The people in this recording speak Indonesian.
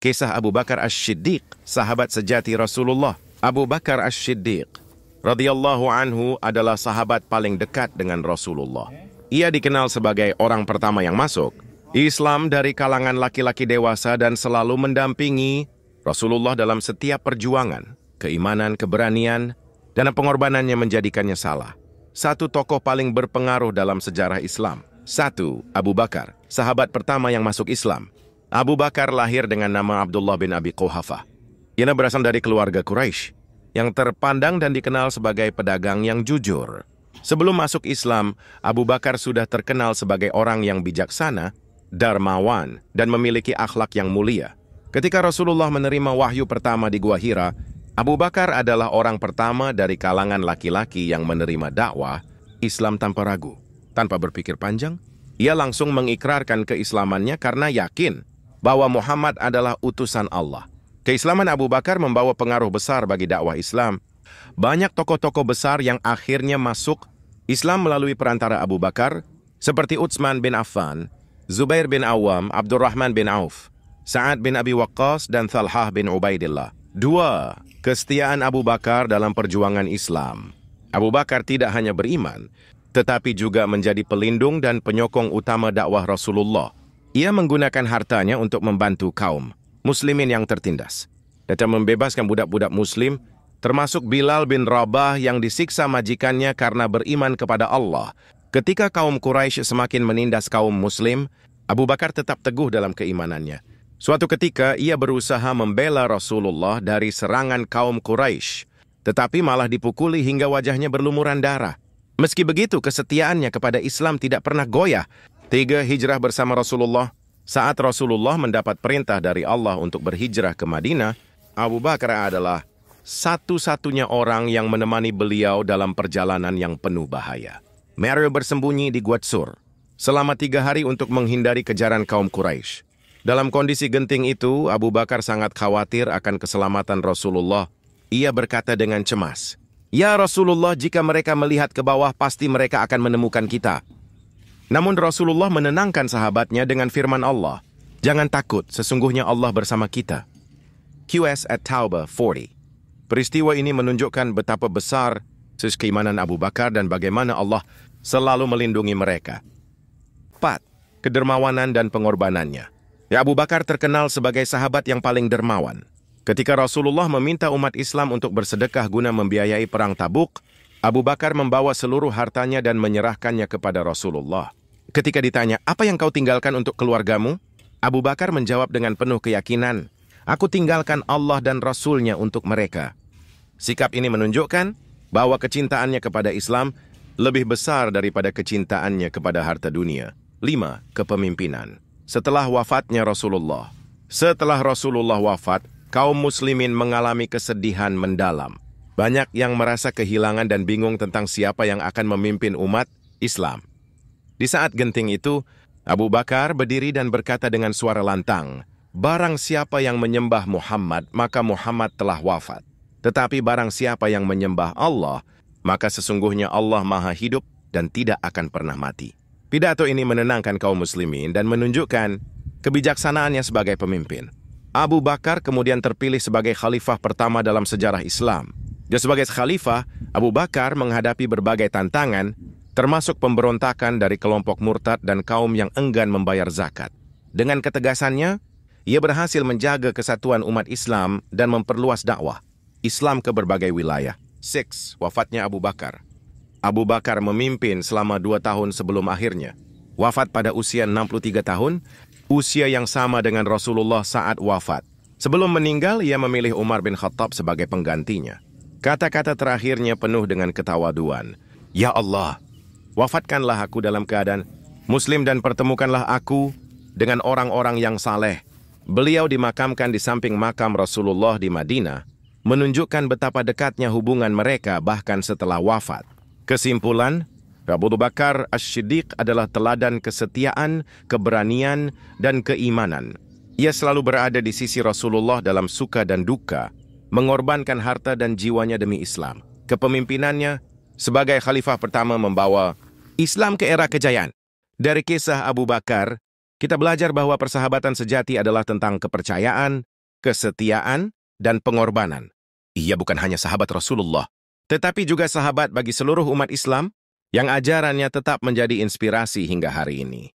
Kisah Abu Bakar As-Siddiq, sahabat sejati Rasulullah. Abu Bakar As-Siddiq radhiyallahu anhu adalah sahabat paling dekat dengan Rasulullah. Ia dikenal sebagai orang pertama yang masuk Islam dari kalangan laki-laki dewasa dan selalu mendampingi Rasulullah dalam setiap perjuangan, keimanan, keberanian, dan pengorbanannya menjadikannya salah. Satu tokoh paling berpengaruh dalam sejarah Islam. 1. Abu Bakar, sahabat pertama yang masuk Islam. Abu Bakar lahir dengan nama Abdullah bin Abi Quhafah. Ia berasal dari keluarga Quraisy yang terpandang dan dikenal sebagai pedagang yang jujur. Sebelum masuk Islam, Abu Bakar sudah terkenal sebagai orang yang bijaksana, dermawan, dan memiliki akhlak yang mulia. Ketika Rasulullah menerima wahyu pertama di Gua Hira, Abu Bakar adalah orang pertama dari kalangan laki-laki yang menerima dakwah Islam tanpa ragu. Tanpa berpikir panjang, ia langsung mengikrarkan keislamannya karena yakin bahwa Muhammad adalah utusan Allah. Keislaman Abu Bakar membawa pengaruh besar bagi dakwah Islam. Banyak tokoh-tokoh besar yang akhirnya masuk Islam melalui perantara Abu Bakar, seperti Utsman bin Affan, Zubair bin Awam, Abdurrahman bin Auf, Sa'ad bin Abi Waqqas, dan Thalhah bin Ubaidillah. 2. Kesetiaan Abu Bakar dalam perjuangan Islam. Abu Bakar tidak hanya beriman, tetapi juga menjadi pelindung dan penyokong utama dakwah Rasulullah. Ia menggunakan hartanya untuk membantu kaum muslimin yang tertindas dan membebaskan budak-budak muslim, termasuk Bilal bin Rabah yang disiksa majikannya karena beriman kepada Allah. Ketika kaum Quraisy semakin menindas kaum muslim, Abu Bakar tetap teguh dalam keimanannya. Suatu ketika ia berusaha membela Rasulullah dari serangan kaum Quraisy, tetapi malah dipukuli hingga wajahnya berlumuran darah. Meski begitu, kesetiaannya kepada Islam tidak pernah goyah. 3. Hijrah bersama Rasulullah. Saat Rasulullah mendapat perintah dari Allah untuk berhijrah ke Madinah, Abu Bakar adalah satu-satunya orang yang menemani beliau dalam perjalanan yang penuh bahaya. Mereka bersembunyi di Gua Tsur selama 3 hari untuk menghindari kejaran kaum Quraisy. Dalam kondisi genting itu, Abu Bakar sangat khawatir akan keselamatan Rasulullah. Ia berkata dengan cemas, "Ya Rasulullah, jika mereka melihat ke bawah, pasti mereka akan menemukan kita." Namun Rasulullah menenangkan sahabatnya dengan firman Allah, "Jangan takut, sesungguhnya Allah bersama kita." QS At-Taubah 40. Peristiwa ini menunjukkan betapa besar keimanan Abu Bakar dan bagaimana Allah selalu melindungi mereka. 4. Kedermawanan dan pengorbanannya. Abu Bakar terkenal sebagai sahabat yang paling dermawan. Ketika Rasulullah meminta umat Islam untuk bersedekah guna membiayai perang Tabuk, Abu Bakar membawa seluruh hartanya dan menyerahkannya kepada Rasulullah. Ketika ditanya, "Apa yang kau tinggalkan untuk keluargamu?" Abu Bakar menjawab dengan penuh keyakinan, "Aku tinggalkan Allah dan Rasul-Nya untuk mereka." Sikap ini menunjukkan bahwa kecintaannya kepada Islam lebih besar daripada kecintaannya kepada harta dunia. 5. Kepemimpinan. Setelah wafatnya Rasulullah. Setelah Rasulullah wafat, kaum muslimin mengalami kesedihan mendalam. Banyak yang merasa kehilangan dan bingung tentang siapa yang akan memimpin umat Islam. Di saat genting itu, Abu Bakar berdiri dan berkata dengan suara lantang, "Barang siapa yang menyembah Muhammad, maka Muhammad telah wafat. Tetapi barang siapa yang menyembah Allah, maka sesungguhnya Allah maha hidup dan tidak akan pernah mati." Pidato ini menenangkan kaum muslimin dan menunjukkan kebijaksanaannya sebagai pemimpin. Abu Bakar kemudian terpilih sebagai khalifah pertama dalam sejarah Islam. Dan sebagai khalifah, Abu Bakar menghadapi berbagai tantangan, termasuk pemberontakan dari kelompok murtad dan kaum yang enggan membayar zakat. Dengan ketegasannya, ia berhasil menjaga kesatuan umat Islam dan memperluas dakwah Islam ke berbagai wilayah. 6. Wafatnya Abu Bakar. Abu Bakar memimpin selama 2 tahun sebelum akhirnya wafat pada usia 63 tahun, usia yang sama dengan Rasulullah saat wafat. Sebelum meninggal, ia memilih Umar bin Khattab sebagai penggantinya. Kata-kata terakhirnya penuh dengan ketawaduan. "Ya Allah, wafatkanlah aku dalam keadaan Muslim dan pertemukanlah aku dengan orang-orang yang saleh." Beliau dimakamkan di samping makam Rasulullah di Madinah, menunjukkan betapa dekatnya hubungan mereka bahkan setelah wafat. Kesimpulan, Abu Bakar As-Siddiq adalah teladan kesetiaan, keberanian, dan keimanan. Ia selalu berada di sisi Rasulullah dalam suka dan duka, mengorbankan harta dan jiwanya demi Islam. Kepemimpinannya sebagai khalifah pertama membawa Islam ke era kejayaan. Dari kisah Abu Bakar, kita belajar bahwa persahabatan sejati adalah tentang kepercayaan, kesetiaan, dan pengorbanan. Ia bukan hanya sahabat Rasulullah, tetapi juga sahabat bagi seluruh umat Islam yang ajarannya tetap menjadi inspirasi hingga hari ini.